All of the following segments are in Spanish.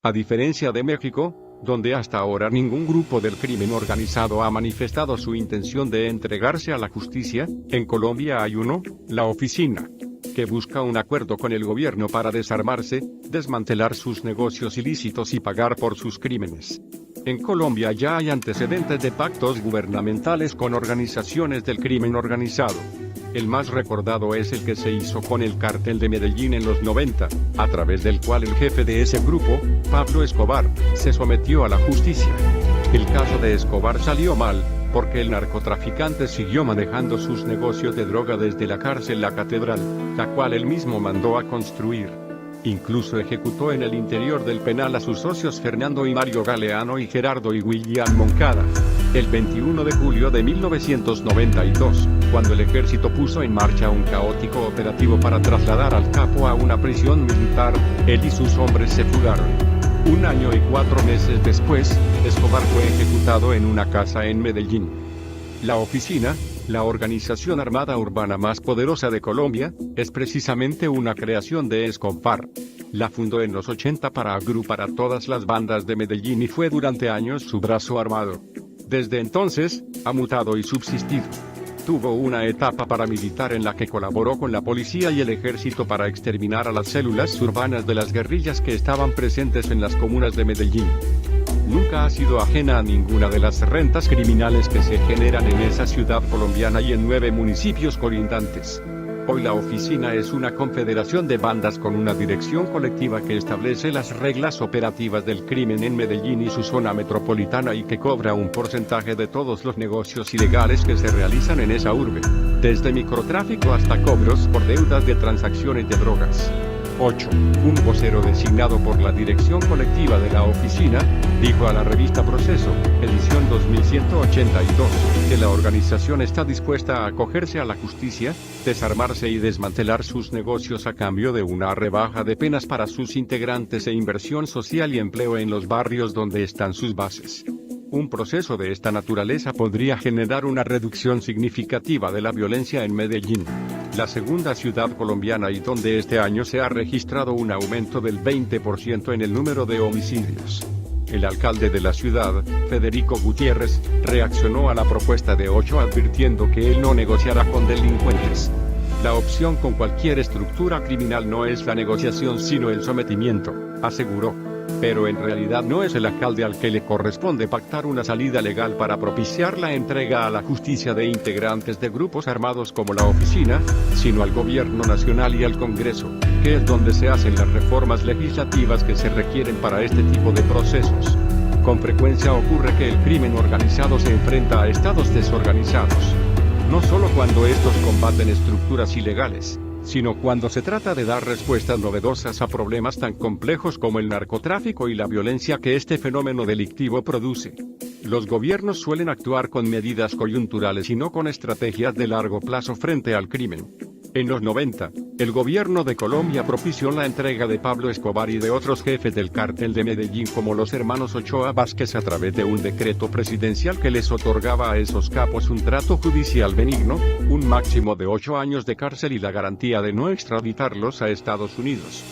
A diferencia de México, donde hasta ahora ningún grupo del crimen organizado ha manifestado su intención de entregarse a la justicia, en Colombia hay uno, la Oficina, que busca un acuerdo con el gobierno para desarmarse, desmantelar sus negocios ilícitos y pagar por sus crímenes. En Colombia ya hay antecedentes de pactos gubernamentales con organizaciones del crimen organizado. El más recordado es el que se hizo con el Cártel de Medellín en los 90, a través del cual el jefe de ese grupo, Pablo Escobar, se sometió a la justicia. El caso de Escobar salió mal, porque el narcotraficante siguió manejando sus negocios de droga desde la cárcel La Catedral, la cual él mismo mandó a construir. Incluso ejecutó en el interior del penal a sus socios Fernando y Mario Galeano y Gerardo y William Moncada. El 21 de julio de 1992, cuando el ejército puso en marcha un caótico operativo para trasladar al capo a una prisión militar, él y sus hombres se fugaron. 1 año y 4 meses después, Escobar fue ejecutado en una casa en Medellín. La Oficina, la organización armada urbana más poderosa de Colombia, es precisamente una creación de Escobar. La fundó en los 80 para agrupar a todas las bandas de Medellín y fue durante años su brazo armado. Desde entonces, ha mutado y subsistido. Tuvo una etapa paramilitar en la que colaboró con la policía y el ejército para exterminar a las células urbanas de las guerrillas que estaban presentes en las comunas de Medellín. Nunca ha sido ajena a ninguna de las rentas criminales que se generan en esa ciudad colombiana y en 9 municipios colindantes. Hoy la Oficina es una confederación de bandas con una dirección colectiva que establece las reglas operativas del crimen en Medellín y su zona metropolitana y que cobra un porcentaje de todos los negocios ilegales que se realizan en esa urbe, desde microtráfico hasta cobros por deudas de transacciones de drogas. 8. Un vocero designado por la dirección colectiva de la Oficina, dijo a la revista Proceso, edición 2182, que la organización está dispuesta a acogerse a la justicia, desarmarse y desmantelar sus negocios a cambio de una rebaja de penas para sus integrantes e inversión social y empleo en los barrios donde están sus bases. Un proceso de esta naturaleza podría generar una reducción significativa de la violencia en Medellín, la segunda ciudad colombiana y donde este año se ha registrado un aumento del 20% en el número de homicidios. El alcalde de la ciudad, Federico Gutiérrez, reaccionó a la propuesta de Ochoa advirtiendo que él no negociará con delincuentes. La opción con cualquier estructura criminal no es la negociación sino el sometimiento, aseguró. Pero en realidad no es el alcalde al que le corresponde pactar una salida legal para propiciar la entrega a la justicia de integrantes de grupos armados como la Oficina, sino al gobierno nacional y al Congreso, que es donde se hacen las reformas legislativas que se requieren para este tipo de procesos. Con frecuencia ocurre que el crimen organizado se enfrenta a estados desorganizados. No solo cuando estos combaten estructuras ilegales, sino cuando se trata de dar respuestas novedosas a problemas tan complejos como el narcotráfico y la violencia que este fenómeno delictivo produce. Los gobiernos suelen actuar con medidas coyunturales y no con estrategias de largo plazo frente al crimen. En los 90, el gobierno de Colombia propició la entrega de Pablo Escobar y de otros jefes del cártel de Medellín como los hermanos Ochoa Vázquez a través de un decreto presidencial que les otorgaba a esos capos un trato judicial benigno, un máximo de 8 años de cárcel y la garantía de no extraditarlos a Estados Unidos.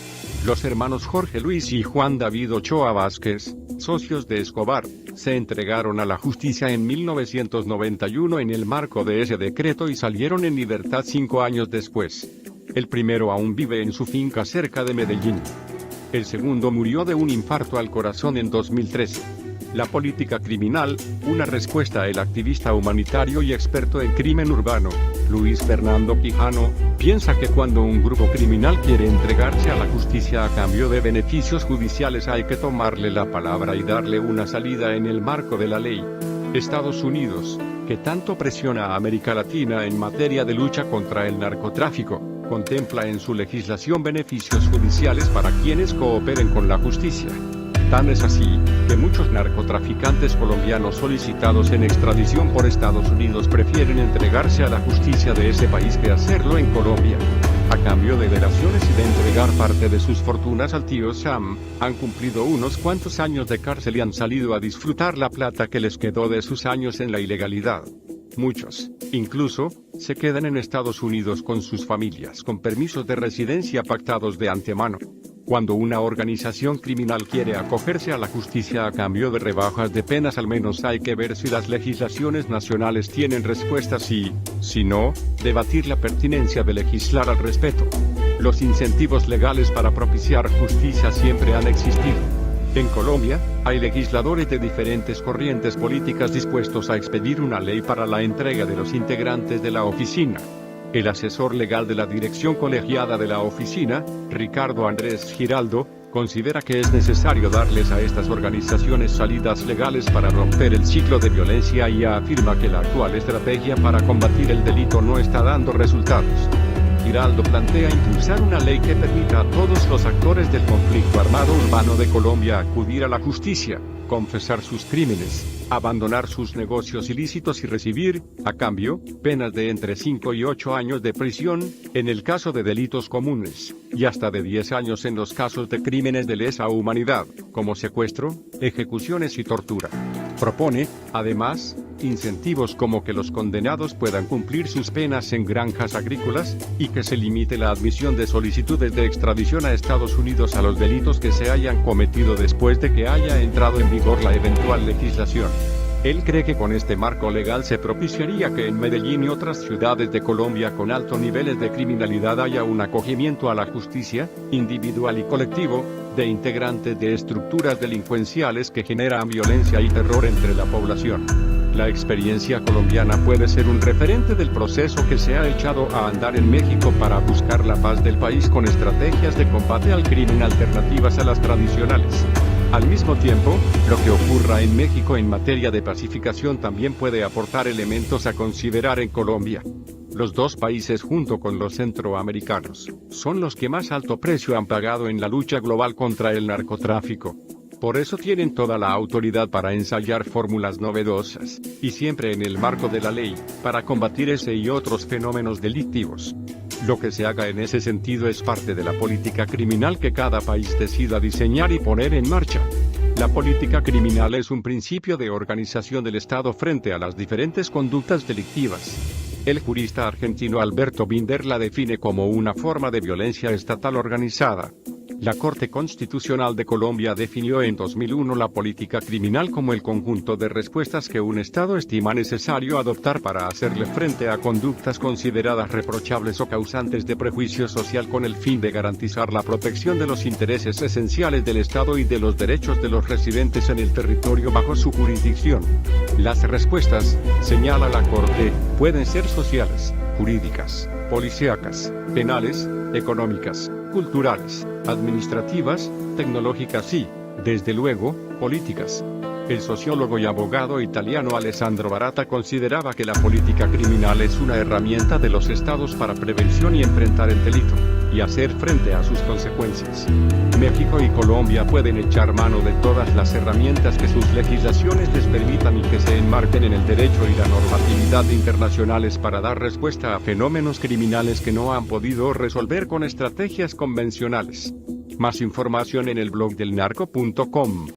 Los hermanos Jorge Luis y Juan David Ochoa Vázquez, socios de Escobar, se entregaron a la justicia en 1991 en el marco de ese decreto y salieron en libertad 5 años después. El primero aún vive en su finca cerca de Medellín. El segundo murió de un infarto al corazón en 2013. La política criminal, una respuesta al activista humanitario y experto en crimen urbano, Luis Fernando Quijano, piensa que cuando un grupo criminal quiere entregarse a la justicia a cambio de beneficios judiciales hay que tomarle la palabra y darle una salida en el marco de la ley. Estados Unidos, que tanto presiona a América Latina en materia de lucha contra el narcotráfico, contempla en su legislación beneficios judiciales para quienes cooperen con la justicia. Tan es así, que muchos narcotraficantes colombianos solicitados en extradición por Estados Unidos prefieren entregarse a la justicia de ese país que hacerlo en Colombia. A cambio de delaciones y de entregar parte de sus fortunas al tío Sam, han cumplido unos cuantos años de cárcel y han salido a disfrutar la plata que les quedó de sus años en la ilegalidad. Muchos, incluso, se quedan en Estados Unidos con sus familias con permisos de residencia pactados de antemano. Cuando una organización criminal quiere acogerse a la justicia a cambio de rebajas de penas, al menos hay que ver si las legislaciones nacionales tienen respuestas y, si no, debatir la pertinencia de legislar al respecto. Los incentivos legales para propiciar justicia siempre han existido. En Colombia, hay legisladores de diferentes corrientes políticas dispuestos a expedir una ley para la entrega de los integrantes de la oficina. El asesor legal de la dirección colegiada de la oficina, Ricardo Andrés Giraldo, considera que es necesario darles a estas organizaciones salidas legales para romper el ciclo de violencia y afirma que la actual estrategia para combatir el delito no está dando resultados. Giraldo plantea impulsar una ley que permita a todos los actores del conflicto armado urbano de Colombia acudir a la justicia, confesar sus crímenes, abandonar sus negocios ilícitos y recibir, a cambio, penas de entre 5 y 8 años de prisión, en el caso de delitos comunes, y hasta de 10 años en los casos de crímenes de lesa humanidad, como secuestro, ejecuciones y tortura. Propone, además, incentivos como que los condenados puedan cumplir sus penas en granjas agrícolas, y que se limite la admisión de solicitudes de extradición a Estados Unidos a los delitos que se hayan cometido después de que haya entrado en vigor la eventual legislación. Él cree que con este marco legal se propiciaría que en Medellín y otras ciudades de Colombia con altos niveles de criminalidad haya un acogimiento a la justicia, individual y colectivo, de integrantes de estructuras delincuenciales que generan violencia y terror entre la población. La experiencia colombiana puede ser un referente del proceso que se ha echado a andar en México para buscar la paz del país con estrategias de combate al crimen alternativas a las tradicionales. Al mismo tiempo, lo que ocurra en México en materia de pacificación también puede aportar elementos a considerar en Colombia. Los dos países, junto con los centroamericanos, son los que más alto precio han pagado en la lucha global contra el narcotráfico. Por eso tienen toda la autoridad para ensayar fórmulas novedosas, y siempre en el marco de la ley, para combatir ese y otros fenómenos delictivos. Lo que se haga en ese sentido es parte de la política criminal que cada país decida diseñar y poner en marcha. La política criminal es un principio de organización del Estado frente a las diferentes conductas delictivas. El jurista argentino Alberto Binder la define como una forma de violencia estatal organizada. La Corte Constitucional de Colombia definió en 2001 la política criminal como el conjunto de respuestas que un Estado estima necesario adoptar para hacerle frente a conductas consideradas reprochables o causantes de prejuicio social con el fin de garantizar la protección de los intereses esenciales del Estado y de los derechos de los residentes en el territorio bajo su jurisdicción. Las respuestas, señala la Corte, pueden ser sociales, jurídicas, policíacas, penales, económicas, culturales, administrativas, tecnológicas y, desde luego, políticas. El sociólogo y abogado italiano Alessandro Barata consideraba que la política criminal es una herramienta de los estados para prevención y enfrentar el delito, y hacer frente a sus consecuencias. México y Colombia pueden echar mano de todas las herramientas que sus legislaciones les permitan y que se enmarquen en el derecho y la normatividad internacionales para dar respuesta a fenómenos criminales que no han podido resolver con estrategias convencionales. Más información en el blog del narco.com.